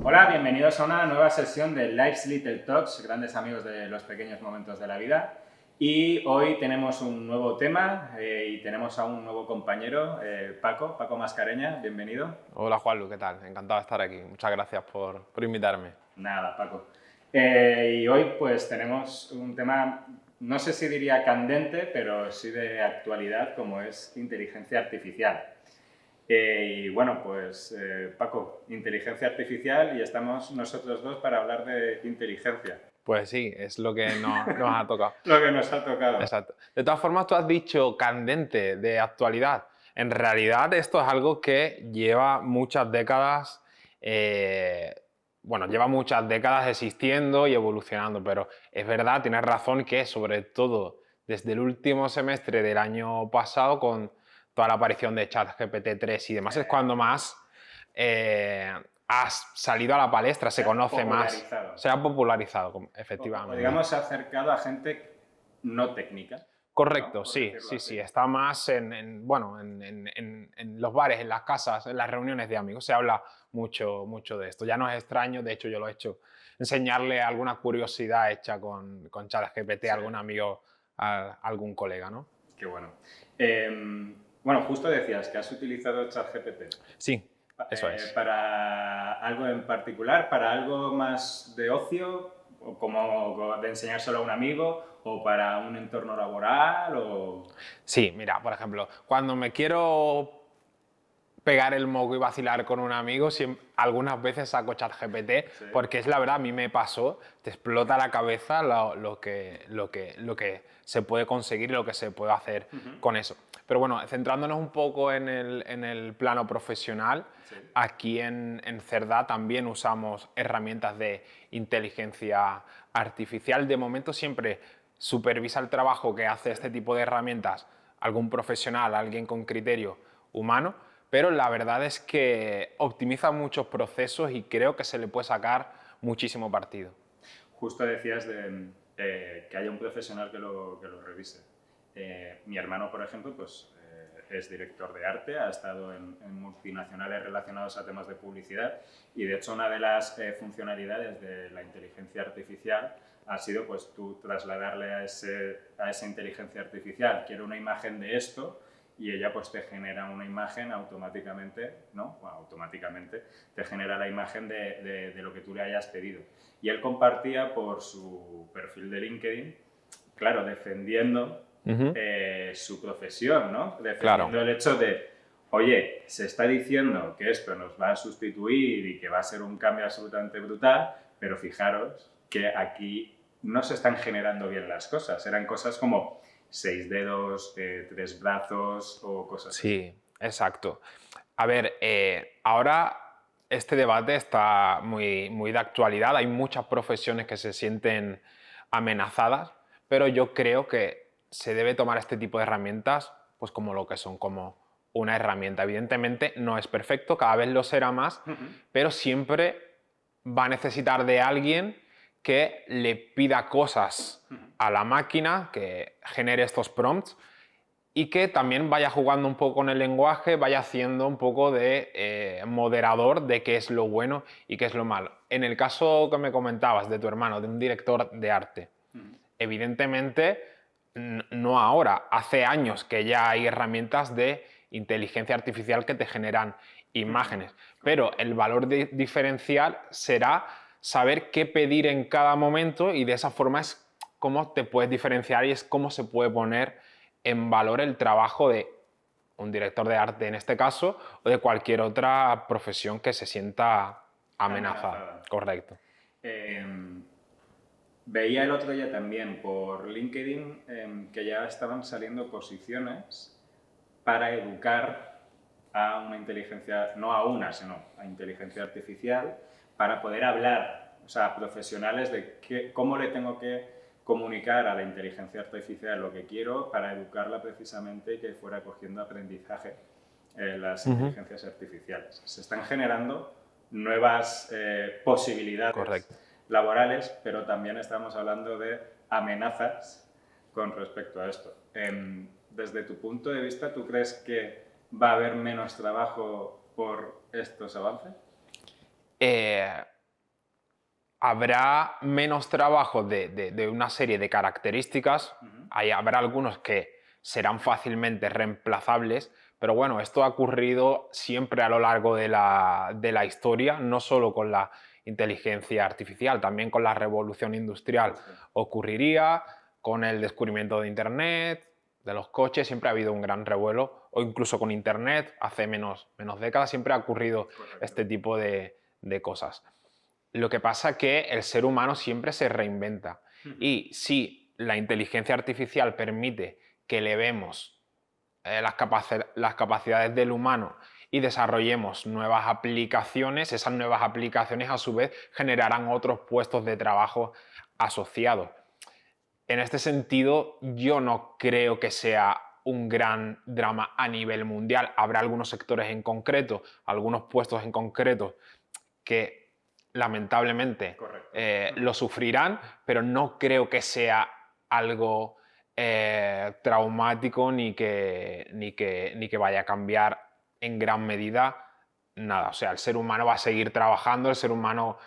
Hola, bienvenidos a una nueva sesión de Life's Little Talks, grandes amigos de los pequeños momentos de la vida. Y hoy tenemos un nuevo tema y tenemos a un nuevo compañero, Paco Mascareña, bienvenido. Hola Juanlu, ¿qué tal? Encantado de estar aquí. Muchas gracias por invitarme. Nada, Paco. Y hoy pues tenemos un tema, no sé si diría candente, pero sí de actualidad, como es inteligencia artificial. Y bueno, pues Paco, inteligencia artificial y estamos nosotros dos para hablar de inteligencia. Pues sí, es lo que nos ha tocado. Lo que nos ha tocado. Exacto. De todas formas, tú has dicho candente, de actualidad. En realidad, esto es algo que lleva muchas décadas, lleva muchas décadas existiendo y evolucionando, pero es verdad, tienes razón que sobre todo desde el último semestre del año pasado, con toda la aparición de ChatGPT 3 y demás, es cuando más ha salido a la palestra, se conoce más, se ha popularizado, efectivamente. O digamos, se ha acercado a gente no técnica. Correcto, ¿no? sí, está más en los bares, en las casas, en las reuniones de amigos, se habla mucho de esto. Ya no es extraño, de hecho yo lo he hecho, enseñarle alguna curiosidad hecha con ChatGPT a algún amigo, a algún colega, ¿no? Qué bueno. Bueno, justo decías que has utilizado ChatGPT. Sí, eso es. ¿Para algo en particular? ¿Para algo más de ocio? ¿O como de enseñárselo a un amigo? ¿O para un entorno laboral? O... Sí, mira, por ejemplo, cuando me quiero pegar el moco y vacilar con un amigo, algunas veces saco ChatGPT, sí, porque es la verdad, a mí me pasó, te explota la cabeza lo que se puede conseguir y lo que se puede hacer con eso. Pero bueno, centrándonos un poco en el plano profesional, sí, aquí en Cerdá también usamos herramientas de inteligencia artificial. De momento siempre supervisa el trabajo que hace este tipo de herramientas algún profesional, alguien con criterio humano, pero la verdad es que optimiza muchos procesos y creo que se le puede sacar muchísimo partido. Justo decías que haya un profesional que lo revise. Mi hermano, por ejemplo, pues, es director de arte, ha estado en multinacionales relacionados a temas de publicidad y de hecho una de las funcionalidades de la inteligencia artificial ha sido pues tú trasladarle a esa inteligencia artificial, quiero una imagen de esto, y ella pues te genera una imagen automáticamente, ¿no? Bueno, automáticamente te genera la imagen de lo que tú le hayas pedido. Y él compartía por su perfil de LinkedIn, claro, defendiendo su profesión, ¿no? Defendiendo claro, el hecho de, oye, se está diciendo que esto nos va a sustituir y que va a ser un cambio absolutamente brutal, pero fijaros que aquí no se están generando bien las cosas. Eran cosas como 6 dedos, 3 brazos o cosas así. Sí, exacto. A ver, ahora este debate está muy de actualidad. Hay muchas profesiones que se sienten amenazadas, pero yo creo que se debe tomar este tipo de herramientas pues como lo que son, como una herramienta. Evidentemente no es perfecto, cada vez lo será más, pero siempre va a necesitar de alguien que le pida cosas a la máquina, que genere estos prompts y que también vaya jugando un poco con el lenguaje, vaya haciendo un poco de moderador de qué es lo bueno y qué es lo malo. En el caso que me comentabas de tu hermano, de un director de arte, evidentemente no ahora, hace años que ya hay herramientas de inteligencia artificial que te generan imágenes, pero el valor diferencial será saber qué pedir en cada momento y de esa forma es cómo te puedes diferenciar y es cómo se puede poner en valor el trabajo de un director de arte en este caso o de cualquier otra profesión que se sienta amenazada. Correcto. Veía el otro día también por LinkedIn que ya estaban saliendo posiciones para educar a una inteligencia, no a una, sino a inteligencia artificial, para poder hablar, o sea, profesionales de cómo le tengo que comunicar a la inteligencia artificial lo que quiero para educarla precisamente y que fuera cogiendo aprendizaje las inteligencias artificiales. Se están generando nuevas posibilidades laborales, pero también estamos hablando de amenazas con respecto a esto. desde tu punto de vista, ¿tú crees que va a haber menos trabajo por estos avances? Habrá menos trabajo de una serie de características, habrá algunos que serán fácilmente reemplazables, pero bueno, esto ha ocurrido siempre a lo largo de la historia, no solo con la inteligencia artificial, también con la revolución industrial ocurriría, con el descubrimiento de Internet, de los coches, siempre ha habido un gran revuelo, o incluso con Internet, hace menos décadas, siempre ha ocurrido este tipo de cosas. Lo que pasa es que el ser humano siempre se reinventa. Y si la inteligencia artificial permite que elevemos las capacidades del humano y desarrollemos nuevas aplicaciones, esas nuevas aplicaciones a su vez generarán otros puestos de trabajo asociados. En este sentido, yo no creo que sea un gran drama a nivel mundial. Habrá algunos sectores en concreto, algunos puestos en concreto que lamentablemente lo sufrirán, pero no creo que sea algo traumático ni que vaya a cambiar en gran medida nada. O sea, el ser humano va a seguir trabajando, el ser humano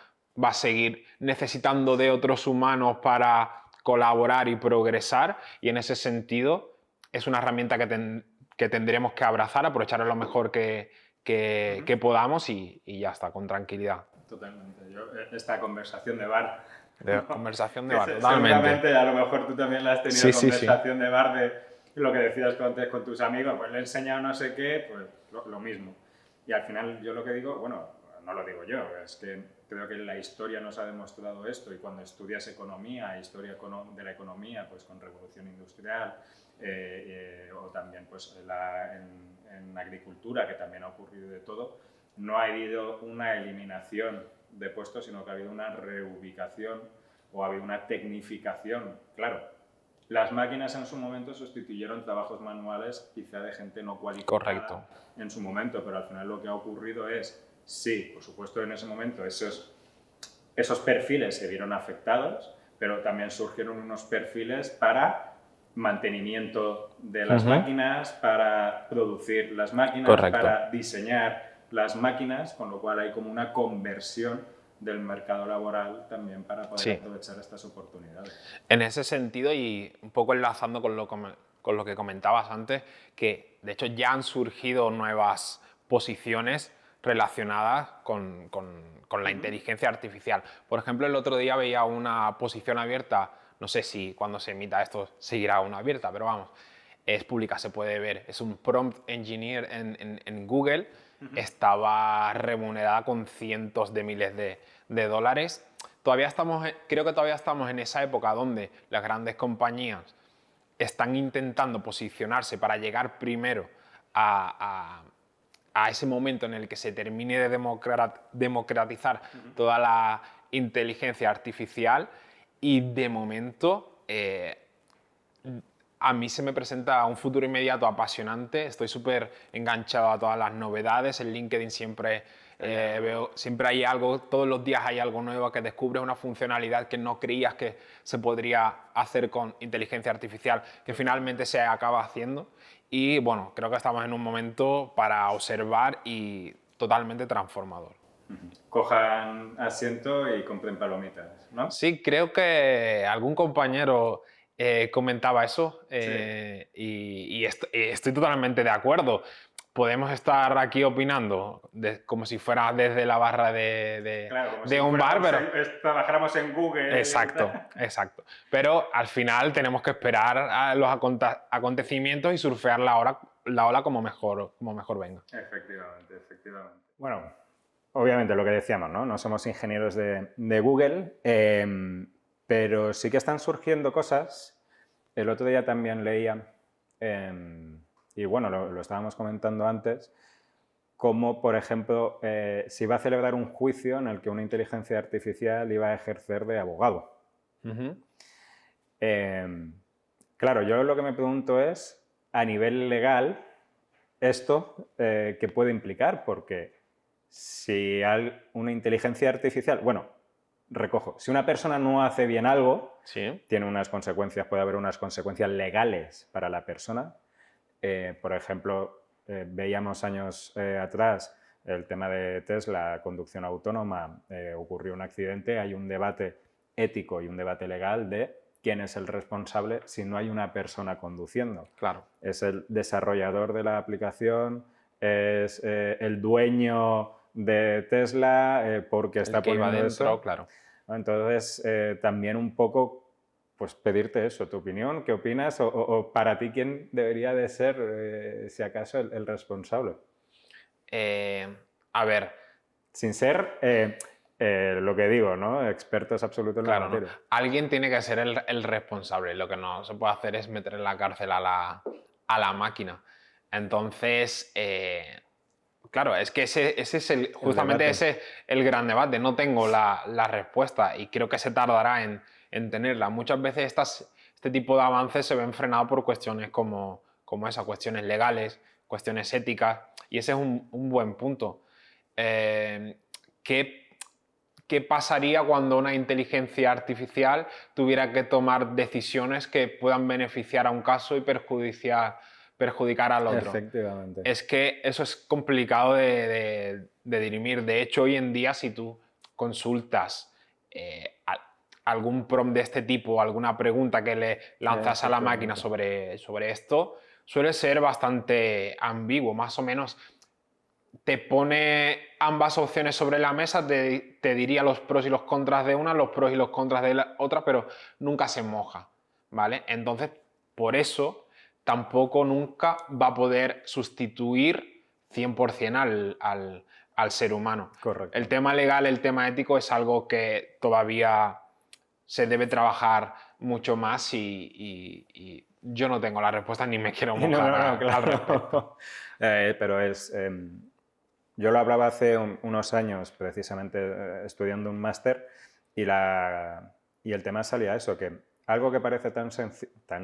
va a seguir necesitando de otros humanos para colaborar y progresar, y en ese sentido es una herramienta que tendremos que abrazar, aprovechar lo mejor que podamos y ya está, con tranquilidad. Totalmente. Esta conversación de bar. Conversación de bar, totalmente. Seguramente, a lo mejor tú también la has tenido, conversación de bar de lo que decías antes con tus amigos, pues le he enseñado no sé qué, pues lo mismo. Y al final yo lo que digo, bueno, no lo digo yo, es que creo que la historia nos ha demostrado esto, y cuando estudias economía, historia de la economía, pues con revolución industrial, o también pues en agricultura, que también ha ocurrido de todo, no ha habido una eliminación de puestos, sino que ha habido una reubicación o ha habido una tecnificación. Claro, las máquinas en su momento sustituyeron trabajos manuales, quizá de gente no cualificada en su momento, pero al final lo que ha ocurrido es, sí, por supuesto en ese momento esos perfiles se vieron afectados, pero también surgieron unos perfiles para mantenimiento de las máquinas, para producir las máquinas, para diseñar las máquinas, con lo cual hay como una conversión del mercado laboral también para poder aprovechar estas oportunidades. En ese sentido, y un poco enlazando con lo que comentabas antes, que de hecho ya han surgido nuevas posiciones relacionadas con la inteligencia artificial. Por ejemplo, el otro día veía una posición abierta, no sé si cuando se emita esto seguirá una abierta, pero vamos, es pública, se puede ver. Es un prompt engineer en Google, estaba remunerada con cientos de miles de dólares. Creo que todavía estamos en esa época donde las grandes compañías están intentando posicionarse para llegar primero a ese momento en el que se termine de democratizar toda la inteligencia artificial, y de momento a mí se me presenta un futuro inmediato apasionante. Estoy súper enganchado a todas las novedades. En LinkedIn siempre siempre hay algo, todos los días hay algo nuevo, que descubres una funcionalidad que no creías que se podría hacer con inteligencia artificial, que finalmente se acaba haciendo. Y bueno, creo que estamos en un momento para observar y totalmente transformador. Cojan asiento y compren palomitas, ¿no? Sí, creo que algún compañero comentaba eso, y estoy totalmente de acuerdo. Podemos estar aquí opinando como si fuera desde la barra de un bar, pero trabajáramos en Google. Exacto. Pero al final tenemos que esperar a los acontecimientos y surfear la ola como mejor venga. Efectivamente. Bueno, obviamente lo que decíamos, ¿no? No somos ingenieros de Google, pero sí que están surgiendo cosas. El otro día también leía, y bueno, lo estábamos comentando antes, como, por ejemplo, se iba a celebrar un juicio en el que una inteligencia artificial iba a ejercer de abogado. Claro, yo lo que me pregunto es, a nivel legal, ¿esto qué puede implicar? Porque si una inteligencia artificial... Bueno, recojo, si una persona no hace bien algo, tiene unas consecuencias, puede haber unas consecuencias legales para la persona, Por ejemplo, veíamos años atrás el tema de Tesla, conducción autónoma, ocurrió un accidente, hay un debate ético y un debate legal de quién es el responsable si no hay una persona conduciendo. Claro. ¿Es el desarrollador de la aplicación? ¿Es el dueño de Tesla porque está que iba poniendo dentro, eso? claro. Entonces, también un poco pues pedirte eso, tu opinión, qué opinas o para ti quién debería de ser, si acaso, el responsable. A ver, Sin ser lo que digo, ¿no? Expertos absolutos en la claro, ¿no? materia. Alguien tiene que ser el responsable. Lo que no se puede hacer es meter en la cárcel a la máquina. Entonces, claro, es que ese es justamente debate. ese es el gran debate. No tengo la respuesta y creo que se tardará en tenerla. Muchas veces este tipo de avances se ven frenados por cuestiones como esas, cuestiones legales, cuestiones éticas, y ese es un buen punto. ¿Qué pasaría cuando una inteligencia artificial tuviera que tomar decisiones que puedan beneficiar a un caso y perjudicar al otro? Efectivamente. Es que eso es complicado de dirimir. De hecho, hoy en día, si tú consultas algún prompt de este tipo, alguna pregunta que le lanzas a la máquina sobre esto, suele ser bastante ambiguo, más o menos. Te pone ambas opciones sobre la mesa, te diría los pros y los contras de una, los pros y los contras de la otra, pero nunca se moja, ¿vale? Entonces, por eso tampoco nunca va a poder sustituir 100% al ser humano. Correcto. El tema legal, el tema ético es algo que todavía se debe trabajar mucho más y yo no tengo la respuesta ni me quiero mojar claro. al respecto. Pero es... yo lo hablaba hace unos años, precisamente estudiando un máster, y el tema salía eso, que algo que parece tan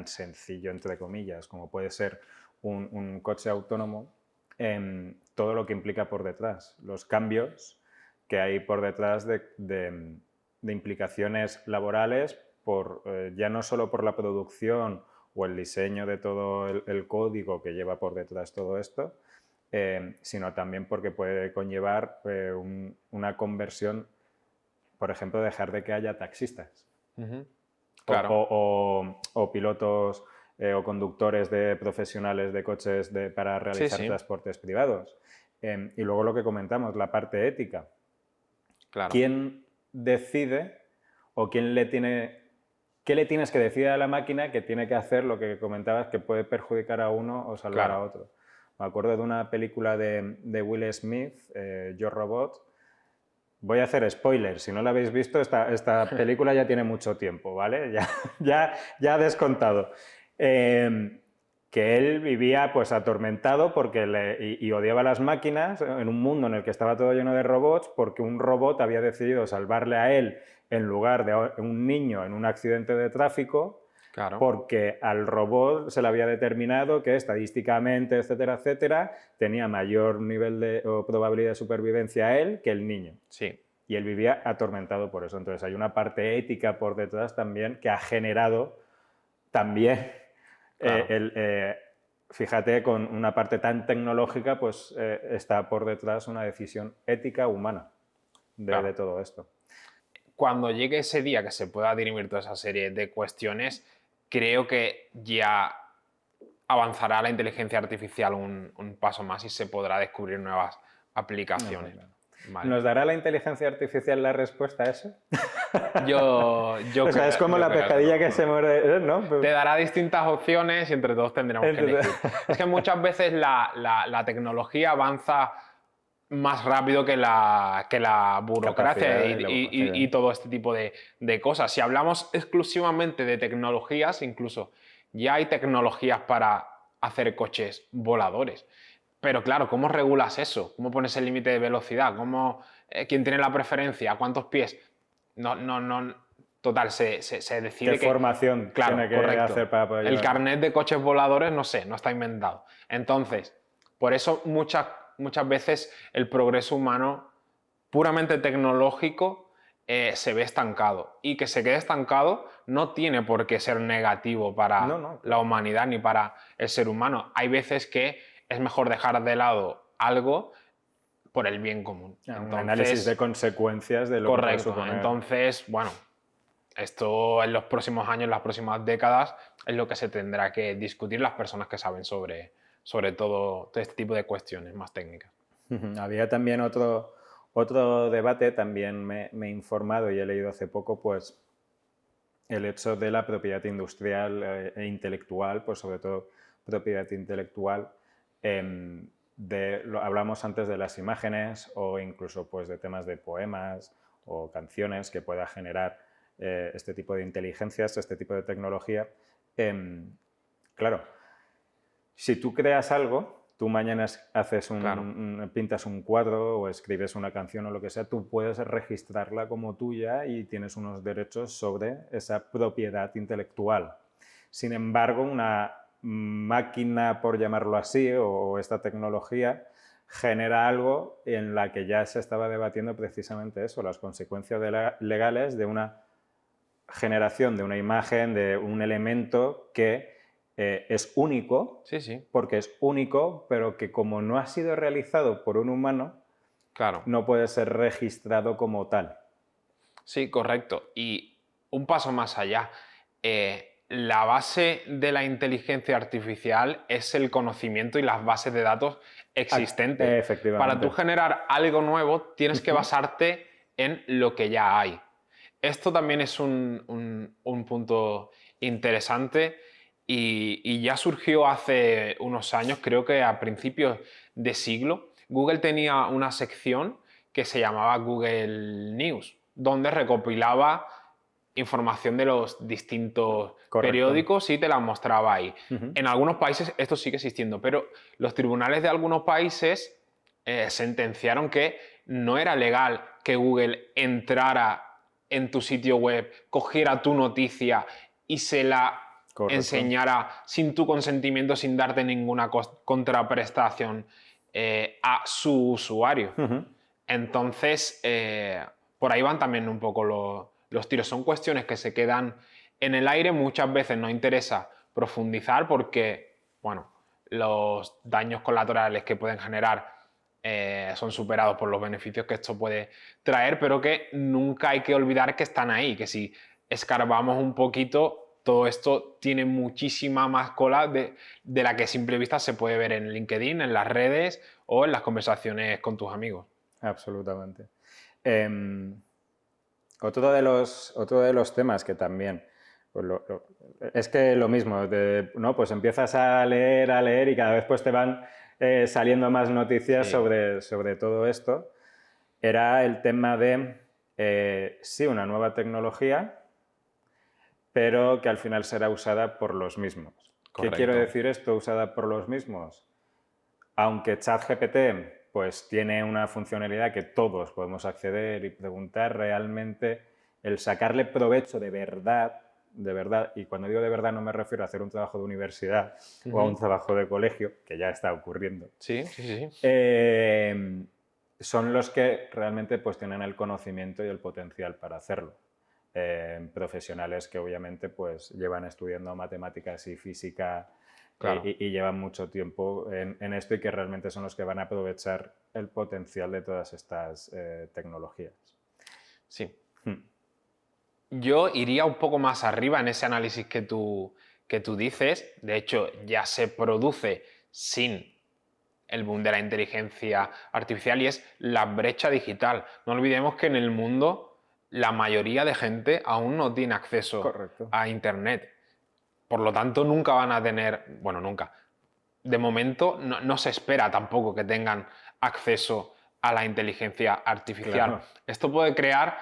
sencillo, entre comillas, como puede ser un coche autónomo, todo lo que implica por detrás, los cambios que hay por detrás de implicaciones laborales, ya no solo por la producción o el diseño de todo el código que lleva por detrás todo esto, sino también porque puede conllevar una conversión, por ejemplo, dejar de que haya taxistas. Claro. O pilotos o conductores de profesionales de coches para realizar transportes privados. Y luego lo que comentamos, la parte ética. Claro. ¿Quién decide o qué le tienes que decir a la máquina que tiene que hacer lo que comentabas que puede perjudicar a uno o salvar a otro? Me acuerdo de una película de Will Smith, Yo Robot. Voy a hacer spoilers, si no la habéis visto, esta película ya tiene mucho tiempo, ¿vale? Ya ha descontado. Que él vivía pues atormentado y odiaba las máquinas en un mundo en el que estaba todo lleno de robots porque un robot había decidido salvarle a él en lugar de a un niño en un accidente de tráfico. Claro. Porque al robot se le había determinado que estadísticamente, etcétera, etcétera, tenía mayor nivel o probabilidad de supervivencia a él que el niño. Sí. Y él vivía atormentado por eso. Entonces hay una parte ética por detrás también que ha generado también, Claro. fíjate, con una parte tan tecnológica, pues está por detrás una decisión ética humana de todo esto. Cuando llegue ese día que se pueda dirimir toda esa serie de cuestiones, creo que ya avanzará la inteligencia artificial un paso más y se podrá descubrir nuevas aplicaciones. Vale. ¿Nos dará la inteligencia artificial la respuesta a eso? Yo o sea, es como la pescadilla que se muere, ¿no? Te dará distintas opciones y entre todos tendremos que elegir. Es que muchas veces la tecnología avanza más rápido que la burocracia y todo este tipo de cosas. Si hablamos exclusivamente de tecnologías, incluso ya hay tecnologías para hacer coches voladores. Pero claro, ¿cómo regulas eso? ¿Cómo pones el límite de velocidad? ¿Quién tiene la preferencia? ¿Cuántos pies? No. Total, se decide ¿Qué formación tiene que hacer para poder el carnet de coches voladores, no sé, no está inventado. Entonces, por eso muchas veces el progreso humano puramente tecnológico se ve estancado. Y que se quede estancado no tiene por qué ser negativo para No, no, la claro. humanidad ni para el ser humano. Hay veces que es mejor dejar de lado algo por el bien común. Un análisis de consecuencias de lo que puede Correcto. suponer. Entonces, bueno, esto en los próximos años, las próximas décadas, es lo que se tendrá que discutir las personas que saben sobre todo este tipo de cuestiones más técnicas. Había también otro debate, también me he informado y he leído hace poco, pues el hecho de la propiedad industrial e intelectual, pues sobre todo propiedad intelectual, hablamos antes de las imágenes o incluso pues de temas de poemas o canciones que pueda generar este tipo de inteligencias, este tipo de tecnología. Claro, si tú creas algo, tú mañana haces Claro. pintas un cuadro o escribes una canción o lo que sea, tú puedes registrarla como tuya y tienes unos derechos sobre esa propiedad intelectual. Sin embargo, una máquina, por llamarlo así, o esta tecnología, genera algo en la que ya se estaba debatiendo precisamente eso, las consecuencias legales de una generación de una imagen, de un elemento que es único, Sí, sí, porque es único, pero que como no ha sido realizado por un humano, claro. no puede ser registrado como tal. Sí, correcto. Y un paso más allá. La base de la inteligencia artificial es el conocimiento y las bases de datos existentes. Para tú Efectivamente. generar algo nuevo, tienes que basarte en lo que ya hay. Esto también es un punto interesante y ya surgió hace unos años, creo que a principios de siglo. Google tenía una sección que se llamaba Google News, donde recopilaba información de los distintos Correcto. periódicos y te la mostraba ahí. En algunos países esto sigue existiendo, pero los tribunales de algunos países sentenciaron que no era legal que Google entrara en tu sitio web, cogiera tu noticia y se la Correcto. enseñara sin tu consentimiento, sin darte ninguna contraprestación a su usuario. Entonces, por ahí van también un poco los tiros. Son cuestiones que se quedan en el aire, muchas veces no interesa profundizar porque, bueno, los daños colaterales que pueden generar son superados por los beneficios que esto puede traer, pero que nunca hay que olvidar que están ahí, que si escarbamos un poquito, todo esto tiene muchísima más cola de la que a simple vista se puede ver en LinkedIn, en las redes o en las conversaciones con tus amigos. Absolutamente. Otro de los temas que también, pues es que lo mismo, ¿no? Pues empiezas a leer y cada vez pues te van saliendo más noticias Sí. sobre todo esto, era el tema de, sí, una nueva tecnología, pero que al final será usada por los mismos. ¿Qué quiero Correcto. decir esto, usada por los mismos? Aunque ChatGPT pues tiene una funcionalidad que todos podemos acceder y preguntar, realmente el sacarle provecho de verdad, y cuando digo de verdad no me refiero a hacer un trabajo de universidad o a un trabajo de colegio, que ya está ocurriendo, Sí, sí, sí. son los que realmente pues tienen el conocimiento y el potencial para hacerlo. Profesionales que obviamente pues llevan estudiando matemáticas y física Claro. y llevan mucho tiempo en esto y que realmente son los que van a aprovechar el potencial de todas estas tecnologías. Sí. Yo iría un poco más arriba en ese análisis que tú dices. De hecho, ya se produce sin el boom de la inteligencia artificial y es la brecha digital. No olvidemos que en el mundo la mayoría de gente aún no tiene acceso Correcto. a Internet. Por lo tanto, nunca van a tener, bueno, nunca. De momento no se espera tampoco que tengan acceso a la inteligencia artificial. Claro. Esto puede crear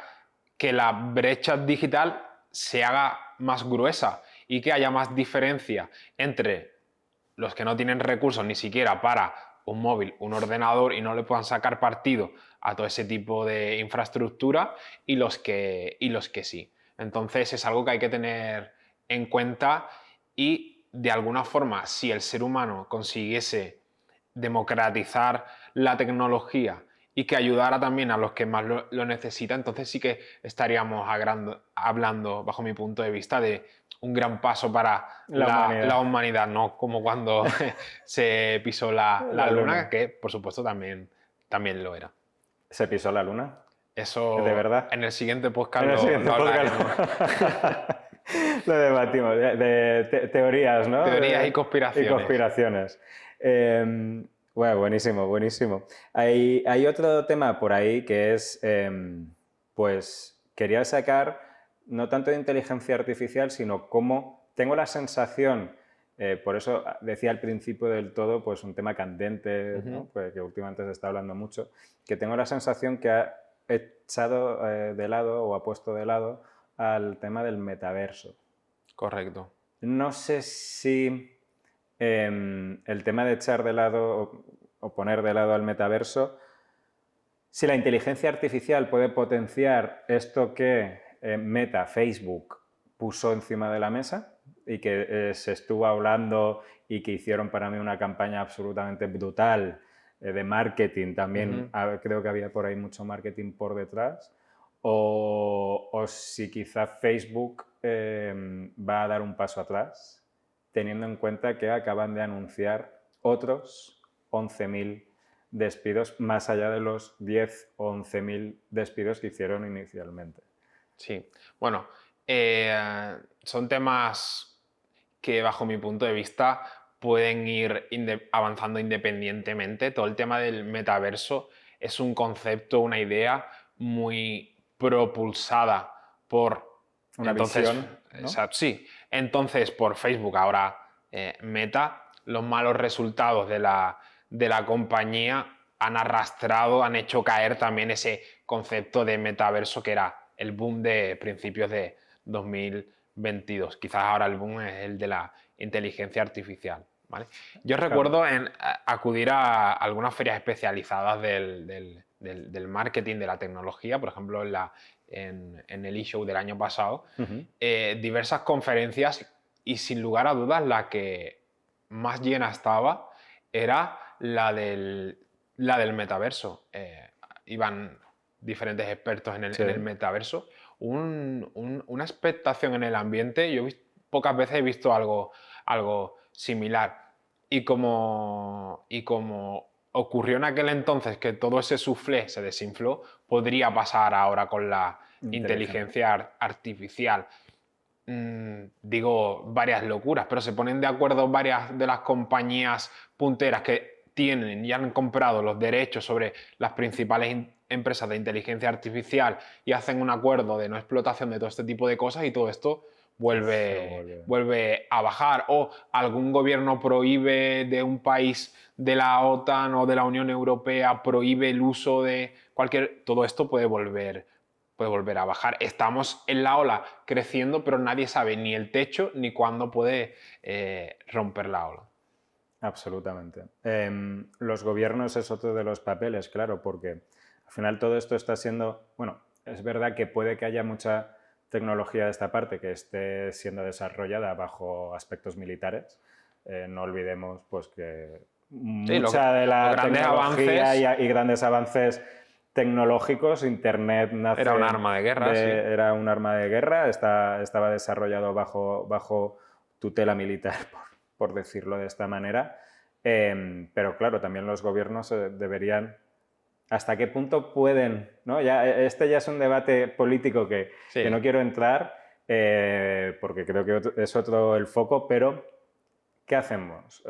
que la brecha digital se haga más gruesa y que haya más diferencia entre los que no tienen recursos ni siquiera para un móvil, un ordenador y no le puedan sacar partido a todo ese tipo de infraestructura y los que sí. Entonces es algo que hay que tener en cuenta y de alguna forma, si el ser humano consiguiese democratizar la tecnología y que ayudara también a los que más lo necesitan, entonces sí que estaríamos hablando, bajo mi punto de vista, de un gran paso para La la humanidad. humanidad, no como cuando se pisó la La luna, luna. que por supuesto también lo era. ¿Se pisó la luna? ¿De Eso verdad? en el siguiente podcast En el lo siguiente hablaremos. podcast lo debatimos. Teorías, ¿no? Teorías y Y conspiraciones. conspiraciones. Bueno, buenísimo, buenísimo. Hay otro tema por ahí que es, pues, quería sacar no tanto de inteligencia artificial, sino cómo tengo la sensación, por eso decía al principio del todo, pues un tema candente, ¿no? Pues, que últimamente se está hablando mucho, que tengo la sensación que ha echado de lado o ha puesto de lado al tema del metaverso. Correcto. No sé si el tema de echar de lado o poner de lado al metaverso, si la inteligencia artificial puede potenciar esto que Meta, Facebook, puso encima de la mesa y que se estuvo hablando y que hicieron para mí una campaña absolutamente brutal de marketing. También creo que había por ahí mucho marketing por detrás. O si quizá Facebook va a dar un paso atrás, teniendo en cuenta que acaban de anunciar otros 11.000 despidos más allá de los 10 o 11.000 despidos que hicieron inicialmente. Sí, bueno, son temas que bajo mi punto de vista pueden ir avanzando independientemente. Todo el tema del metaverso es un concepto, una idea muy propulsada por... Una visión, ¿no? Sí, entonces por Facebook, ahora Meta, los malos resultados de la compañía han arrastrado, han hecho caer también ese concepto de metaverso que era el boom de principios de 2022. Quizás ahora el boom es el de la inteligencia artificial. ¿Vale? Yo recuerdo acudir a algunas ferias especializadas del marketing, de la tecnología, por ejemplo en el eShow del año pasado, diversas conferencias y sin lugar a dudas la que más llena estaba era la del metaverso. Iban diferentes expertos en el metaverso. Una expectación en el ambiente. Yo pocas veces he visto algo similar. Y como ocurrió en aquel entonces que todo ese soufflé se desinfló, podría pasar ahora con la inteligencia artificial. Digo varias locuras, pero se ponen de acuerdo varias de las compañías punteras que tienen y han comprado los derechos sobre las principales empresas de inteligencia artificial y hacen un acuerdo de no explotación de todo este tipo de cosas y todo esto vuelve a bajar. O algún gobierno prohíbe de un país de la OTAN o de la Unión Europea, prohíbe el uso de cualquier... Todo esto puede volver a bajar. Estamos en la ola creciendo, pero nadie sabe ni el techo ni cuándo puede romper la ola. Absolutamente. Los gobiernos es otro de los papeles, claro, porque al final todo esto está siendo... Bueno, es verdad que puede que haya mucha tecnología de esta parte que esté siendo desarrollada bajo aspectos militares. No olvidemos pues, que mucha de la tecnología y grandes avances tecnológicos, Internet nace... Era un arma de guerra, sí. Era un arma de guerra, estaba desarrollado bajo tutela militar, por decirlo de esta manera. Pero claro, también los gobiernos deberían... ¿Hasta qué punto pueden? ¿No? Este ya es un debate político que no quiero entrar, porque creo que es otro el foco, pero ¿qué hacemos?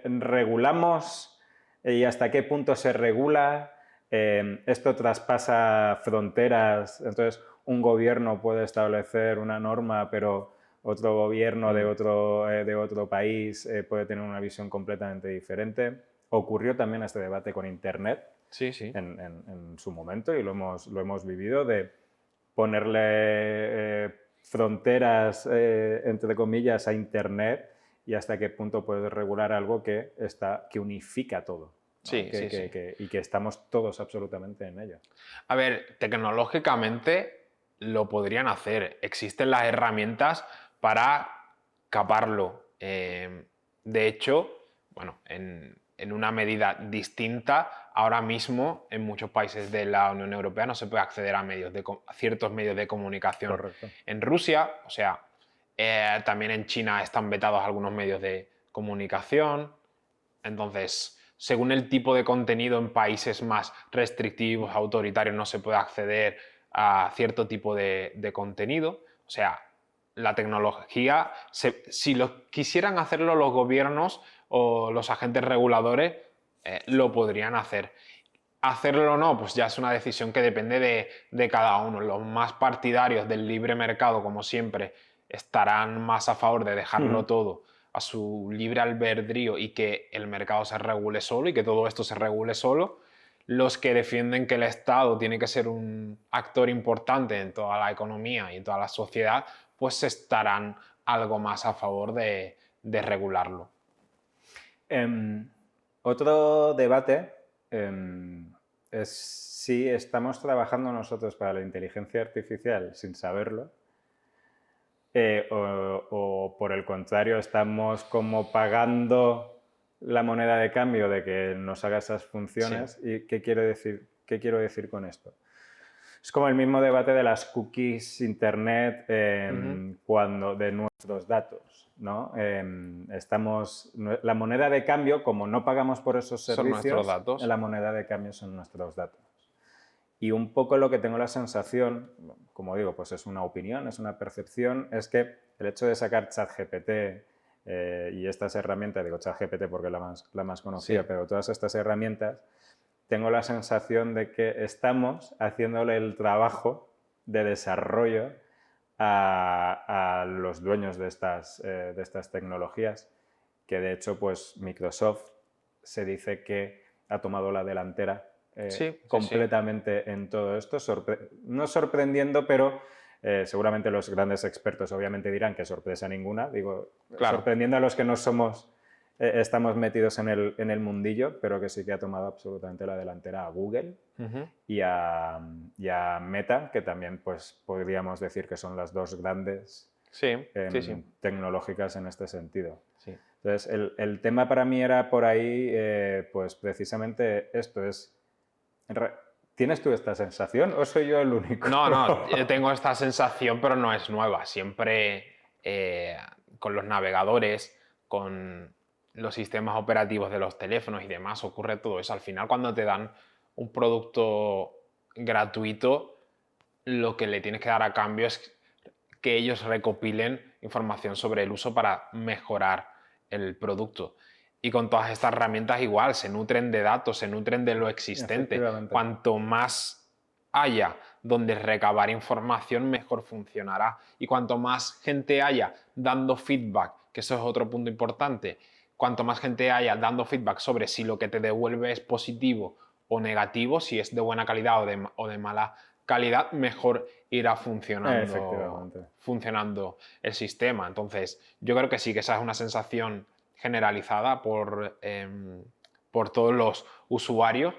¿Regulamos? ¿Y hasta qué punto se regula? Esto traspasa fronteras, entonces un gobierno puede establecer una norma, pero otro gobierno de otro país puede tener una visión completamente diferente. Ocurrió también este debate con Internet en su momento y lo hemos vivido, de ponerle fronteras, entre comillas, a Internet y hasta qué punto puedes regular algo que unifica todo. ¿no? Y que estamos todos absolutamente en ello. A ver, tecnológicamente lo podrían hacer. Existen las herramientas para caparlo. De hecho, bueno, en una medida distinta, ahora mismo en muchos países de la Unión Europea no se puede acceder a ciertos medios de comunicación. Correcto. En Rusia, o sea, también en China están vetados algunos medios de comunicación. Entonces, según el tipo de contenido en países más restrictivos, autoritarios, no se puede acceder a cierto tipo de contenido. O sea, la tecnología, si lo quisieran hacerlo los gobiernos o los agentes reguladores, lo podrían hacer. Hacerlo o no, pues ya es una decisión que depende de cada uno. Los más partidarios del libre mercado, como siempre, estarán más a favor de dejarlo todo a su libre albedrío y que el mercado se regule solo y que todo esto se regule solo. Los que defienden que el Estado tiene que ser un actor importante en toda la economía y en toda la sociedad, pues estarán algo más a favor de regularlo. Otro debate es si estamos trabajando nosotros para la inteligencia artificial sin saberlo, o por el contrario estamos como pagando la moneda de cambio de que nos haga esas funciones. Sí. ¿Y qué quiero decir con esto? Es como el mismo debate de las cookies, internet, de nuestros datos, ¿no? La moneda de cambio, como no pagamos por esos servicios, son nuestros datos. la moneda de cambio son nuestros datos. Y un poco lo que tengo la sensación, como digo, pues es una opinión, es una percepción, es que el hecho de sacar ChatGPT y estas herramientas, digo ChatGPT porque es la más conocida, pero todas estas herramientas, tengo la sensación de que estamos haciéndole el trabajo de desarrollo a los dueños de estas tecnologías, que de hecho pues Microsoft se dice que ha tomado la delantera completamente en todo esto, no sorprendiendo, pero seguramente los grandes expertos obviamente dirán que sorpresa ninguna, digo, claro, sorprendiendo a los que no somos, estamos metidos en el mundillo, pero que sí que ha tomado absolutamente la delantera a Google y a Meta, que también pues podríamos decir que son las dos grandes tecnológicas en este sentido. Sí. Entonces, el tema para mí era por ahí, pues precisamente esto es... ¿Tienes tú esta sensación o soy yo el único? No, yo tengo esta sensación, pero no es nueva. Siempre con los navegadores, con los sistemas operativos de los teléfonos y demás, ocurre todo eso. Al final, cuando te dan un producto gratuito, lo que le tienes que dar a cambio es que ellos recopilen información sobre el uso para mejorar el producto. Y con todas estas herramientas igual, se nutren de datos, se nutren de lo existente. Cuanto más haya donde recabar información, mejor funcionará. Y cuanto más gente haya dando feedback, que eso es otro punto importante, cuanto más gente haya dando feedback sobre si lo que te devuelve es positivo o negativo, si es de buena calidad o de mala calidad, mejor irá funcionando el sistema. Entonces, yo creo que sí, que esa es una sensación generalizada por todos los usuarios,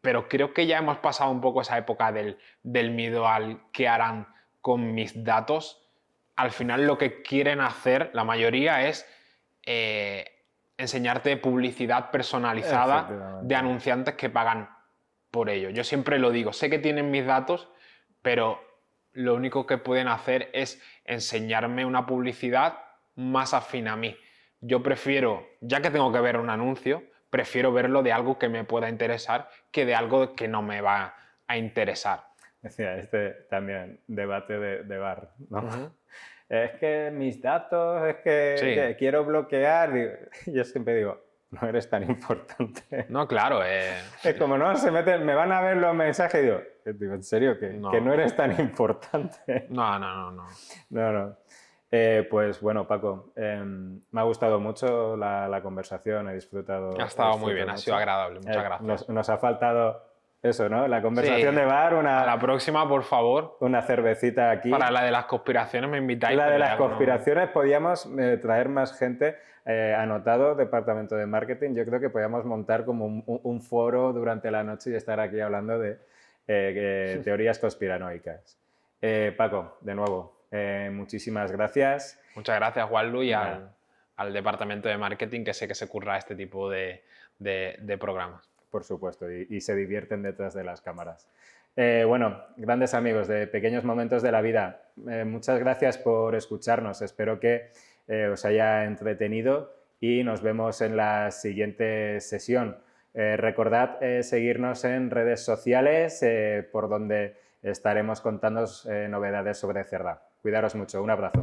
pero creo que ya hemos pasado un poco esa época del miedo al qué harán con mis datos. Al final lo que quieren hacer, la mayoría, es enseñarte publicidad personalizada de anunciantes que pagan por ello. Yo siempre lo digo, sé que tienen mis datos, pero lo único que pueden hacer es enseñarme una publicidad más afín a mí. Yo prefiero, ya que tengo que ver un anuncio, prefiero verlo de algo que me pueda interesar que de algo que no me va a interesar. Decía, también debate de bar, ¿no? Es que mis datos, es que quiero bloquear. Yo siempre digo, no eres tan importante. No, claro. Es como, no, me van a ver los mensajes y digo, ¿en serio? Que no eres tan importante. No. Pues bueno, Paco, me ha gustado mucho la conversación, he disfrutado. Ha estado muy bien, ha sido agradable, muchas gracias. Nos ha faltado eso, ¿no? La conversación de bar, a la próxima, por favor. Una cervecita aquí. Para la de las conspiraciones me invitáis. La de las conspiraciones podíamos traer más gente. Anotado, departamento de marketing, yo creo que podíamos montar como un foro durante la noche y estar aquí hablando de teorías conspiranoicas. Paco, de nuevo, muchísimas gracias. Muchas gracias, Juanlu, y al al departamento de marketing, que sé que se curra este tipo de programas. Por supuesto, y se divierten detrás de las cámaras. Bueno, grandes amigos de Pequeños Momentos de la Vida, muchas gracias por escucharnos. Espero que os haya entretenido y nos vemos en la siguiente sesión. Recordad seguirnos en redes sociales por donde estaremos contándoos novedades sobre Cerdá. Cuidaros mucho. Un abrazo.